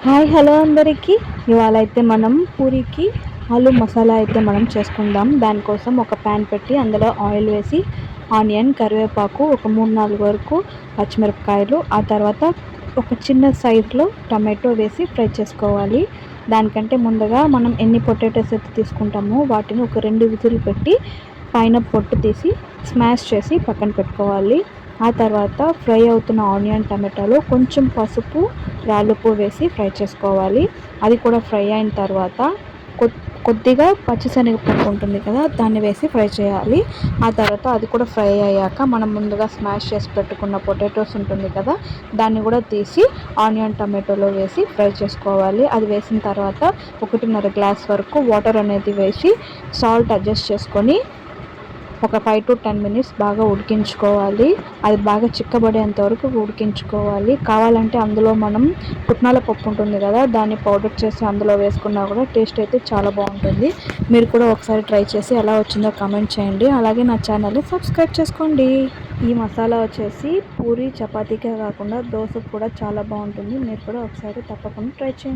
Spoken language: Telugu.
హాయ్ హలో అందరికీ. ఇవాళ అయితే మనం పూరికి ఆలు మసాలా అయితే మనం చేసుకుందాం. దానికోసం ఒక ప్యాన్ పెట్టి అందులో ఆయిల్ వేసి ఆనియన్, కరివేపాకు, ఒక 3-4 వరకు పచ్చిమిరపకాయలు, ఆ తర్వాత ఒక చిన్న సైజులో టమాటో వేసి ఫ్రై చేసుకోవాలి. దానికంటే ముందుగా మనం ఎన్ని పొటాటోస్ అయితే తీసుకుంటామో వాటిని ఒక 2 విజిల్ పెట్టి పైన పొట్టు తీసి స్మాష్ చేసి పక్కన పెట్టుకోవాలి. ఆ తర్వాత ఫ్రై అవుతున్న ఆనియన్, టమాటాలో కొంచెం పసుపు, రాళ్ళుప్పు వేసి ఫ్రై చేసుకోవాలి. అది కూడా ఫ్రై అయిన తర్వాత కొద్దిగా పచ్చిశనగపప్పు ఉంటుంది కదా, దాన్ని వేసి ఫ్రై చేయాలి. ఆ తర్వాత అది కూడా ఫ్రై అయ్యాక మనం ముందుగా స్మాష్ చేసి పెట్టుకున్న పొటాటోస్ ఉంటుంది కదా, దాన్ని కూడా తీసి ఆనియన్, టమాటోలో వేసి ఫ్రై చేసుకోవాలి. అది వేసిన తర్వాత 1.5 గ్లాస్ వరకు వాటర్ అనేది వేసి సాల్ట్ అడ్జస్ట్ చేసుకొని ఒక 5 to 10 మినిట్స్ బాగా ఉడికించుకోవాలి. అది బాగా చిక్కబడేంత వరకు ఉడికించుకోవాలి. కావాలంటే అందులో మనం పుట్నాల పప్పు ఉంటుంది కదా, దాన్ని పౌడర్ చేసి అందులో వేసుకున్నా కూడా టేస్ట్ అయితే చాలా బాగుంటుంది. మీరు కూడా ఒకసారి ట్రై చేసి ఎలా వచ్చిందో కామెంట్ చేయండి. అలాగే నా ఛానల్ని సబ్స్క్రైబ్ చేసుకోండి. ఈ మసాలా వచ్చేసి పూరి, చపాతీకే కాకుండా దోశకు కూడా చాలా బాగుంటుంది. మీరు కూడా ఒకసారి తప్పకుండా ట్రై చేయండి.